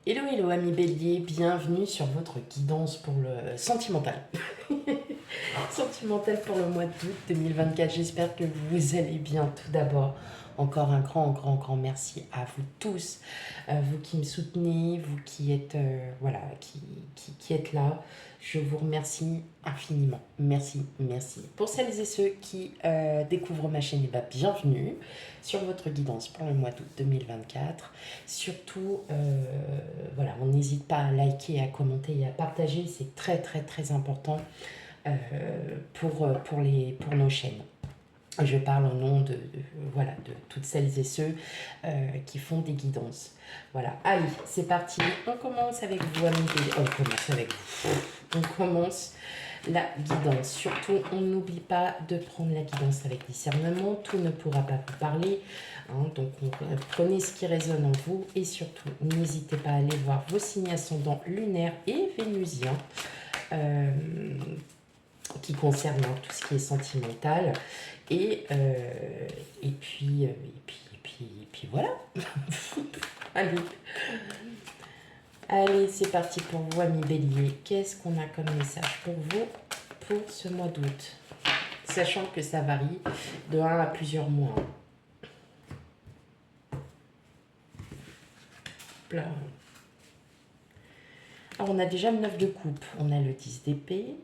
Hello, hello, amis bélier, bienvenue sur votre guidance pour le sentimental. Sentimental pour le mois d'août 2024. J'espère que vous allez bien. Tout d'abord, encore un grand merci à vous tous, vous qui me soutenez, vous qui êtes, voilà, qui êtes là. Je vous remercie infiniment. Merci. Pour celles et ceux qui découvrent ma chaîne, bienvenue sur votre guidance pour le mois d'août 2024. Surtout, voilà, on n'hésite pas à liker, à commenter et à partager. C'est très important euh, pour nos chaînes. Je parle au nom voilà, de toutes celles et ceux qui font des guidances. Voilà, allez, c'est parti. On commence avec vous, amis. On commence avec vous. On commence la guidance. Surtout, on n'oublie pas de prendre la guidance avec discernement. Tout ne pourra pas vous parler. Hein, donc, prenez ce qui résonne en vous. Et surtout, n'hésitez pas à aller voir vos signes ascendants lunaires et vénusiens. Qui concerne tout ce qui est sentimental. Et puis voilà. Allez. Allez, c'est parti pour vous, amis bélier. Qu'est-ce qu'on a comme message pour vous pour ce mois d'août? Sachant que ça varie de 1 à plusieurs mois. Là. Alors, on a déjà le 9 de coupe. On a le 10 d'épée.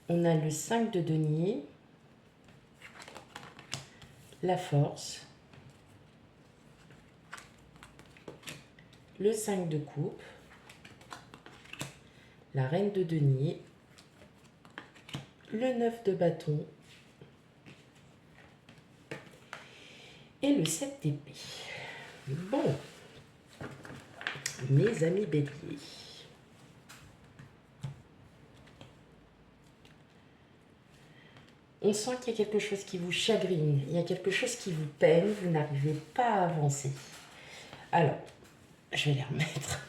On a le 5 de denier, la force, le 5 de coupe, la reine de denier, le 9 de bâton et le 7 d'épée. Bon, mes amis béliers. On sent qu'il y a quelque chose qui vous chagrine, il y a quelque chose qui vous peine, vous n'arrivez pas à avancer. Alors, je vais les remettre.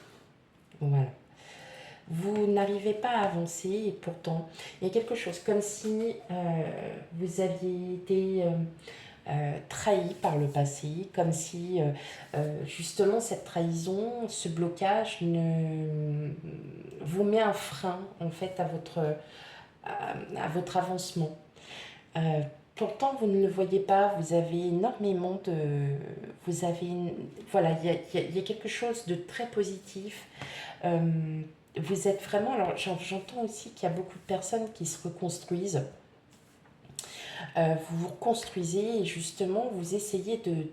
Voilà. Vous n'arrivez pas à avancer et pourtant, il y a quelque chose comme si vous aviez été trahi par le passé, comme si justement cette trahison, ce blocage vous met un frein en fait à votre avancement. Pourtant, vous ne le voyez pas, vous avez énormément de... Voilà, il y a quelque chose de très positif. Vous êtes vraiment... Alors, j'entends aussi qu'il y a beaucoup de personnes qui se reconstruisent. Vous vous reconstruisez et justement, vous essayez de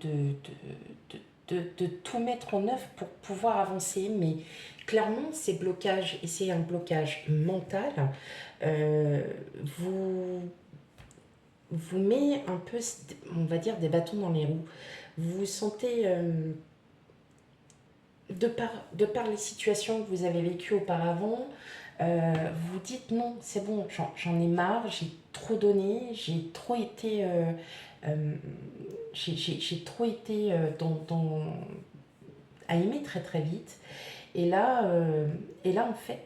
tout mettre en œuvre pour pouvoir avancer. Mais clairement, ces blocages, et c'est un blocage mental, vous met un peu, on va dire, des bâtons dans les roues. Vous vous sentez, de par les situations que vous avez vécues auparavant, vous dites non, c'est bon, j'en ai marre, j'ai trop donné, j'ai trop été, à aimer très vite. Et là, en fait,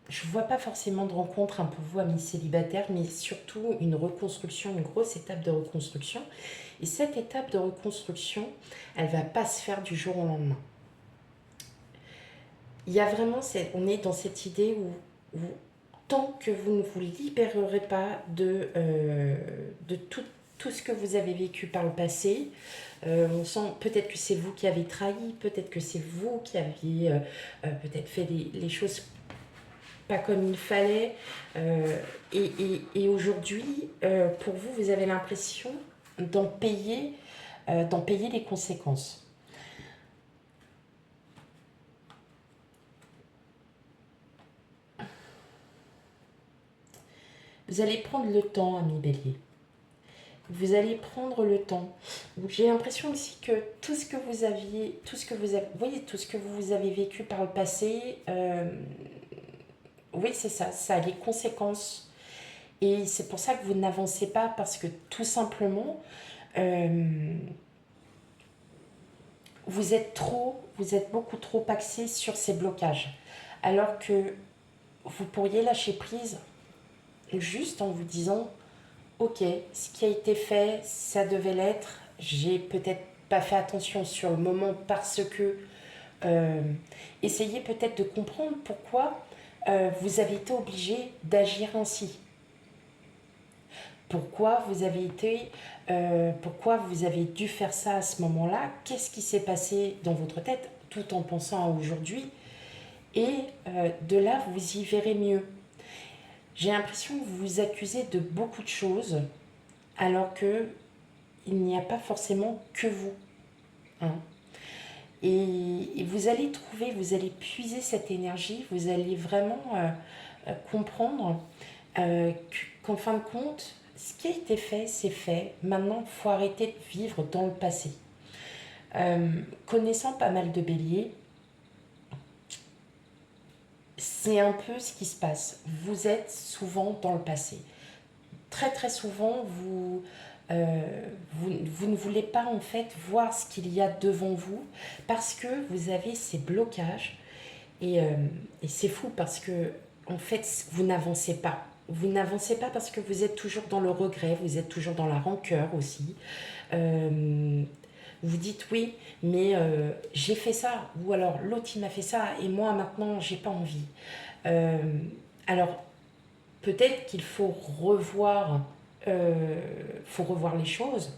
je ne vois pas forcément de rencontre pour vous, amis célibataires, mais surtout une reconstruction, une grosse étape de reconstruction. Et cette étape de reconstruction, elle ne va pas se faire du jour au lendemain. Il y a vraiment, on est dans cette idée où tant que vous ne vous libérerez pas de tout ce que vous avez vécu par le passé, on sent peut-être que c'est vous qui avez trahi, peut-être que c'est vous qui aviez peut-être fait les choses pas comme il fallait. Et aujourd'hui, pour vous, vous avez l'impression d'en payer les conséquences. Vous allez prendre le temps, ami bélier. Vous allez prendre le temps. J'ai l'impression aussi que tout ce que vous avez, tout ce que vous avez vécu par le passé, oui, c'est ça, ça a des conséquences. Et c'est pour ça que vous n'avancez pas, parce que tout simplement, vous êtes beaucoup trop axé sur ces blocages. Alors que vous pourriez lâcher prise juste en vous disant, ok, ce qui a été fait, ça devait l'être, j'ai peut-être pas fait attention sur le moment parce que essayez peut-être de comprendre pourquoi vous avez été obligé d'agir ainsi. Pourquoi pourquoi vous avez dû faire ça à ce moment-là? Qu'est-ce qui s'est passé dans votre tête tout en pensant à aujourd'hui? Et de là, vous y verrez mieux. J'ai l'impression que vous vous accusez de beaucoup de choses alors que il n'y a pas forcément que vous. Hein. Et vous allez trouver, vous allez puiser cette énergie, vous allez vraiment comprendre qu'en fin de compte, ce qui a été fait, c'est fait. Maintenant, il faut arrêter de vivre dans le passé. Connaissant pas mal de béliers, c'est un peu ce qui se passe. Vous êtes souvent dans le passé. Très très souvent, vous ne voulez pas en fait voir ce qu'il y a devant vous parce que vous avez ces blocages et c'est fou parce que en fait vous n'avancez pas. Vous n'avancez pas parce que vous êtes toujours dans le regret, vous êtes toujours dans la rancœur aussi. Vous dites oui, mais j'ai fait ça, ou alors l'autre il m'a fait ça et moi maintenant j'ai pas envie. Euh, alors peut-être qu'il faut revoir les choses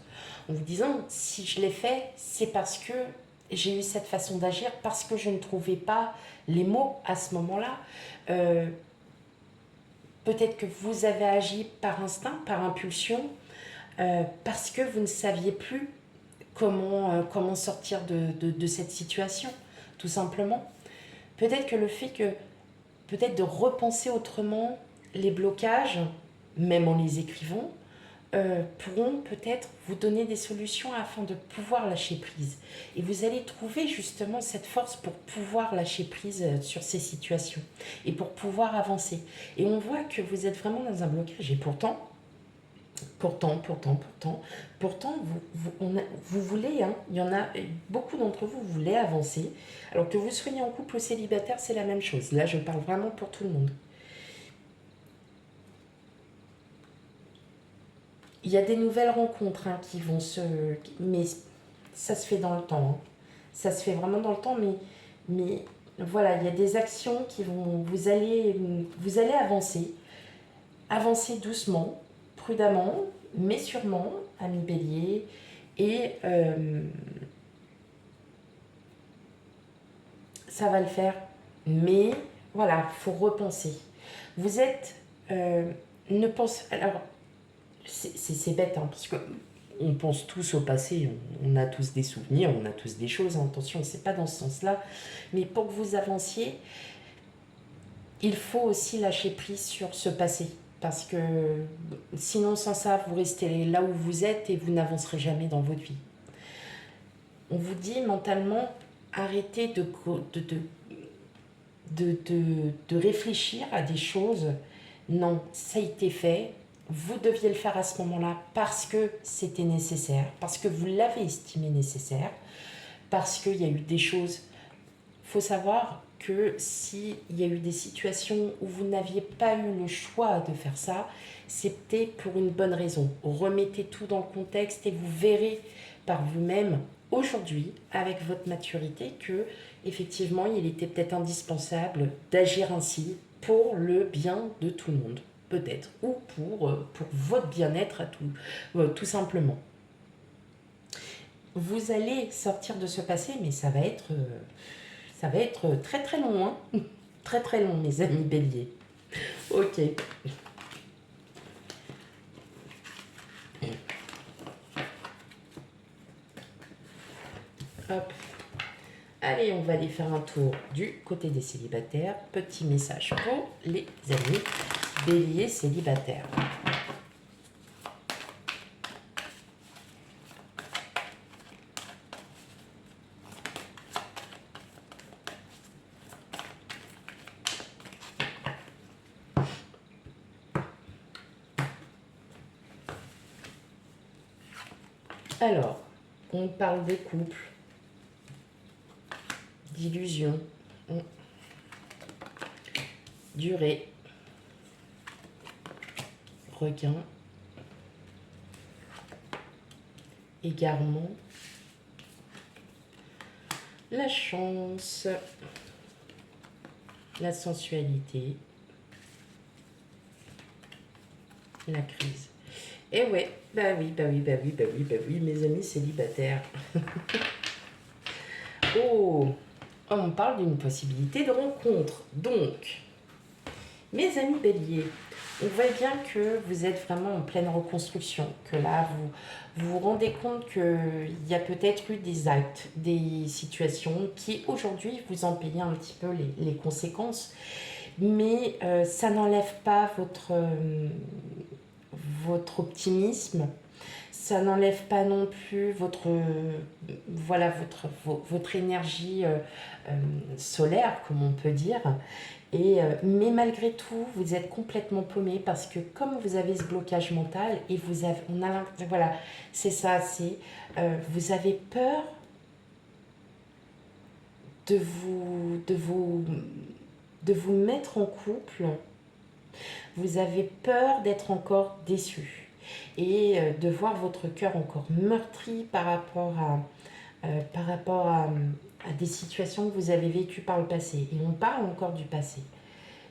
en vous disant si je l'ai fait, c'est parce que j'ai eu cette façon d'agir, parce que je ne trouvais pas les mots à ce moment-là. Euh, Peut-être que vous avez agi par instinct, par impulsion, parce que vous ne saviez plus comment sortir de cette situation, tout simplement. Peut-être que le fait que, peut-être de repenser autrement les blocages, même en les écrivant, pourront peut-être vous donner des solutions afin de pouvoir lâcher prise. Et vous allez trouver justement cette force pour pouvoir lâcher prise sur ces situations et pour pouvoir avancer. Et on voit que vous êtes vraiment dans un blocage. Et pourtant, vous voulez, hein, il y en a beaucoup d'entre vous, vous voulez avancer. Alors que vous soyez en couple ou célibataire, c'est la même chose. Là, je parle vraiment pour tout le monde. Il y a des nouvelles rencontres hein, qui vont se... Mais ça se fait dans le temps. Hein. Ça se fait vraiment dans le temps, mais voilà, il y a des actions qui vont... Vous allez avancer. Avancer doucement, prudemment, mais sûrement, ami bélier. Et ça va le faire. Mais voilà, il faut repenser. Vous êtes... ne pense... Alors, c'est bête, hein, parce que on pense tous au passé, on a tous des souvenirs, on a tous des choses, hein, attention, c'est pas dans ce sens-là, mais pour que vous avanciez, il faut aussi lâcher prise sur ce passé, parce que sinon sans ça, vous restez là où vous êtes et vous n'avancerez jamais dans votre vie. On vous dit mentalement, arrêtez de réfléchir à des choses, non, ça a été fait, vous deviez le faire à ce moment-là parce que c'était nécessaire, parce que vous l'avez estimé nécessaire, parce qu'il y a eu des choses. Il faut savoir que s'il y a eu des situations où vous n'aviez pas eu le choix de faire ça, c'était pour une bonne raison. Remettez tout dans le contexte et vous verrez par vous-même aujourd'hui, avec votre maturité, que effectivement, il était peut-être indispensable d'agir ainsi pour le bien de tout le monde peut-être, ou pour votre bien-être à tout simplement. Vous allez sortir de ce passé, mais ça va être très très long, hein. Très très long, mes amis béliers. Ok. Hop. Allez, on va aller faire un tour du côté des célibataires. Petit message pour les amis béliers célibataires. Alors, on parle des couples, d'illusions, durée, regain, égarement, La chance, la sensualité, la crise. Et ouais, bah oui, bah oui, bah oui, bah oui, bah oui, mes amis célibataires. Oh, on parle d'une possibilité de rencontre. Donc, mes amis béliers, on voit bien que vous êtes vraiment en pleine reconstruction, que là, vous vous rendez compte qu'il y a peut-être eu des actes, des situations qui, aujourd'hui, vous en payez un petit peu les conséquences, mais ça n'enlève pas votre optimisme, ça n'enlève pas non plus voilà, votre énergie solaire, comme on peut dire. Mais malgré tout, vous êtes complètement paumé parce que comme vous avez ce blocage mental et voilà, c'est ça, vous avez peur de vous mettre en couple, vous avez peur d'être encore déçu et de voir votre cœur encore meurtri par rapport à des situations que vous avez vécues par le passé. Et on parle encore du passé.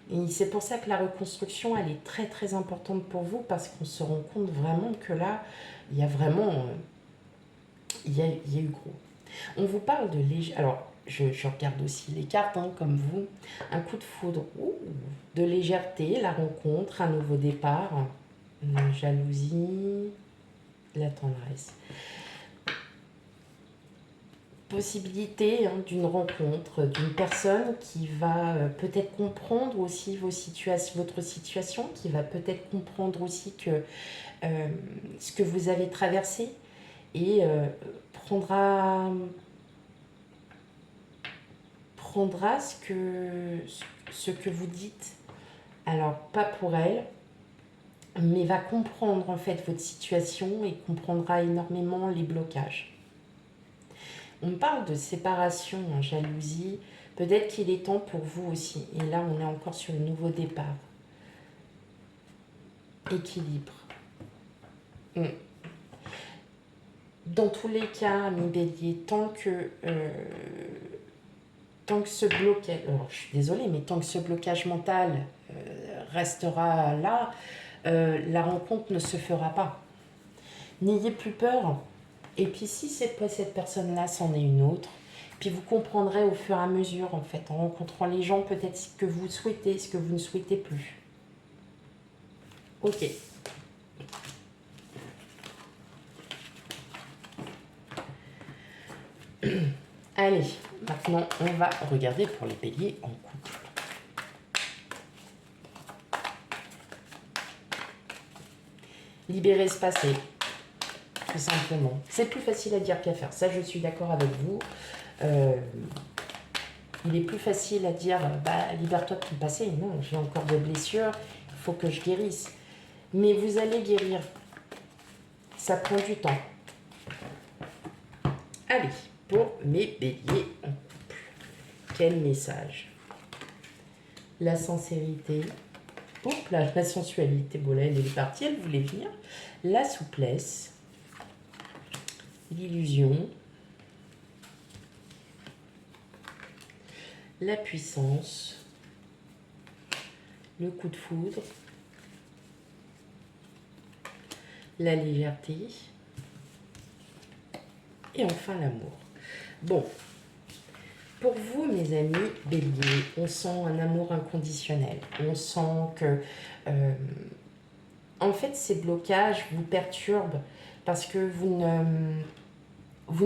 Et c'est pour ça que la reconstruction, elle est très très importante pour vous parce qu'on se rend compte vraiment que là, il y a vraiment, il y a eu gros. On vous parle de léger. Alors, je regarde aussi les cartes, hein, comme vous. Un coup de foudre, de légèreté, la rencontre, un nouveau départ, une jalousie, la tendresse. Possibilité d'une rencontre, d'une personne qui va peut-être comprendre aussi votre situation, qui va peut-être comprendre aussi que ce que vous avez traversé et prendra ce que vous dites, alors pas pour elle, mais va comprendre en fait votre situation et comprendra énormément les blocages. On parle de séparation, jalousie. Peut-être qu'il est temps pour vous aussi. Et là, on est encore sur le nouveau départ. Équilibre. Dans tous les cas, mes béliers, tant que ce blocage... Alors, je suis désolée, mais tant que ce blocage mental restera là, la rencontre ne se fera pas. N'ayez plus peur. Et puis si c'est pas cette personne-là, c'en est une autre. Puis vous comprendrez au fur et à mesure, en fait, en rencontrant les gens, peut-être ce que vous souhaitez, ce que vous ne souhaitez plus. Ok. Allez, maintenant on va regarder pour les béliers en couple. Libérer ce passé, tout simplement. C'est plus facile à dire qu'à faire. Ça, je suis d'accord avec vous. Il est plus facile à dire libère-toi de ton passé. Non, j'ai encore des blessures, il faut que je guérisse. Mais vous allez guérir. Ça prend du temps. Allez, pour mes béliers en couple. Quel message? La sincérité. Oups là, la sensualité. Bon là, elle est partie, elle voulait venir. La souplesse. L'illusion. La puissance. Le coup de foudre. La légèreté. Et enfin l'amour. Bon, pour vous mes amis béliers, on sent un amour inconditionnel. On sent que en fait ces blocages vous perturbent parce que vous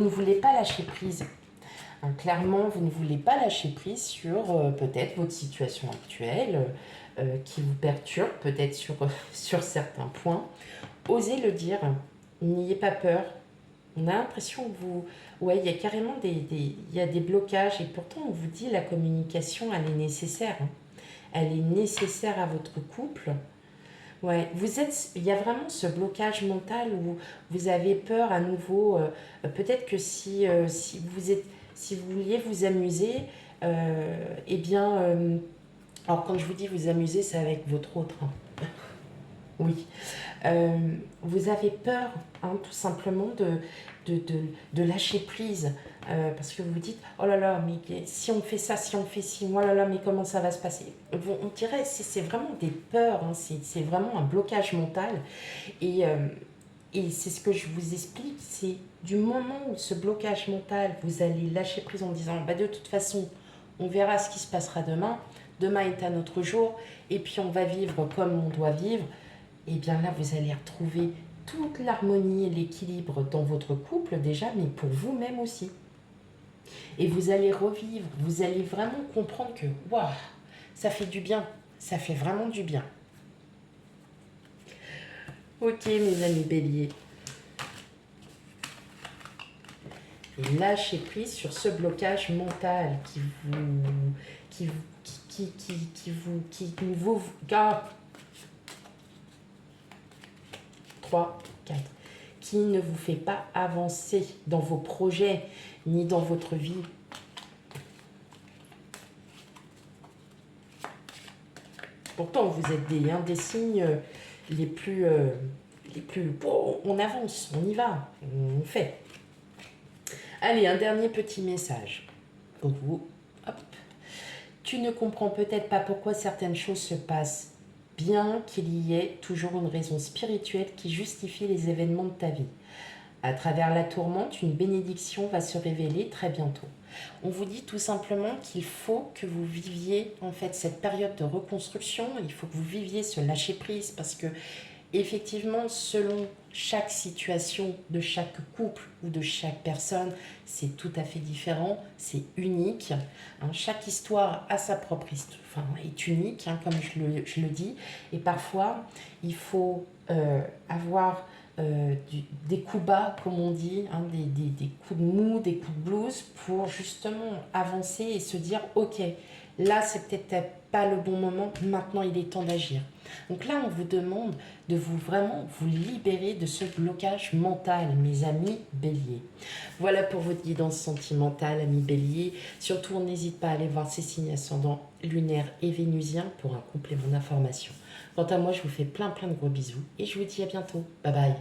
ne voulez pas lâcher prise. Hein, clairement, vous ne voulez pas lâcher prise sur peut-être votre situation actuelle qui vous perturbe, peut-être sur certains points. Osez le dire, n'ayez pas peur. On a l'impression que il y a carrément il y a des blocages et pourtant on vous dit la communication, elle est nécessaire. Hein. Elle est nécessaire à votre couple. Ouais, il y a vraiment ce blocage mental où vous avez peur à nouveau. Peut-être que si vous vouliez vous amuser, eh bien, alors quand je vous dis vous amuser, c'est avec votre autre. Hein. Oui. Vous avez peur, hein, tout simplement, de lâcher prise. parce que vous vous dites, oh là là, mais si on fait ça, si on fait ci, oh là là, mais comment ça va se passer? On dirait, c'est vraiment des peurs, hein, c'est vraiment un blocage mental. Et, euh, et c'est ce que je vous explique, c'est du moment où ce blocage mental, vous allez lâcher prise en disant, bah de toute façon, on verra ce qui se passera demain, demain est un autre jour, et puis on va vivre comme on doit vivre, et bien là, vous allez retrouver toute l'harmonie et l'équilibre dans votre couple déjà, mais pour vous-même aussi. Et vous allez revivre, vous allez vraiment comprendre que, waouh, ça fait du bien, ça fait vraiment du bien. Ok, mes amis béliers. Et lâchez prise sur ce blocage mental qui vous, ah, 3, 4, qui ne vous fait pas avancer dans vos projets ni dans votre vie. Pourtant, vous êtes des signes les plus, bon, on avance, on y va, on fait. Allez, un dernier petit message pour vous. Hop. Tu ne comprends peut-être pas pourquoi certaines choses se passent, bien qu'il y ait toujours une raison spirituelle qui justifie les événements de ta vie. À travers la tourmente, une bénédiction va se révéler très bientôt. On vous dit tout simplement qu'il faut que vous viviez en fait cette période de reconstruction, il faut que vous viviez ce lâcher-prise parce que effectivement, selon chaque situation de chaque couple ou de chaque personne, c'est tout à fait différent, c'est unique. Hein, chaque histoire a sa propre histoire, enfin, est unique, hein, comme je le dis. Et parfois, il faut avoir des coups bas, comme on dit, hein, des coups de mou, des coups de blues, pour justement avancer et se dire, ok, là, c'est peut-être pas le bon moment, maintenant il est temps d'agir. Donc là, on vous demande de vous vraiment vous libérer de ce blocage mental, mes amis béliers. Voilà pour votre guidance sentimentale, amis béliers. Surtout, on n'hésite pas à aller voir ces signes ascendants lunaires et vénusiens pour un complément d'information. Quant à moi, je vous fais plein de gros bisous et je vous dis à bientôt. Bye bye.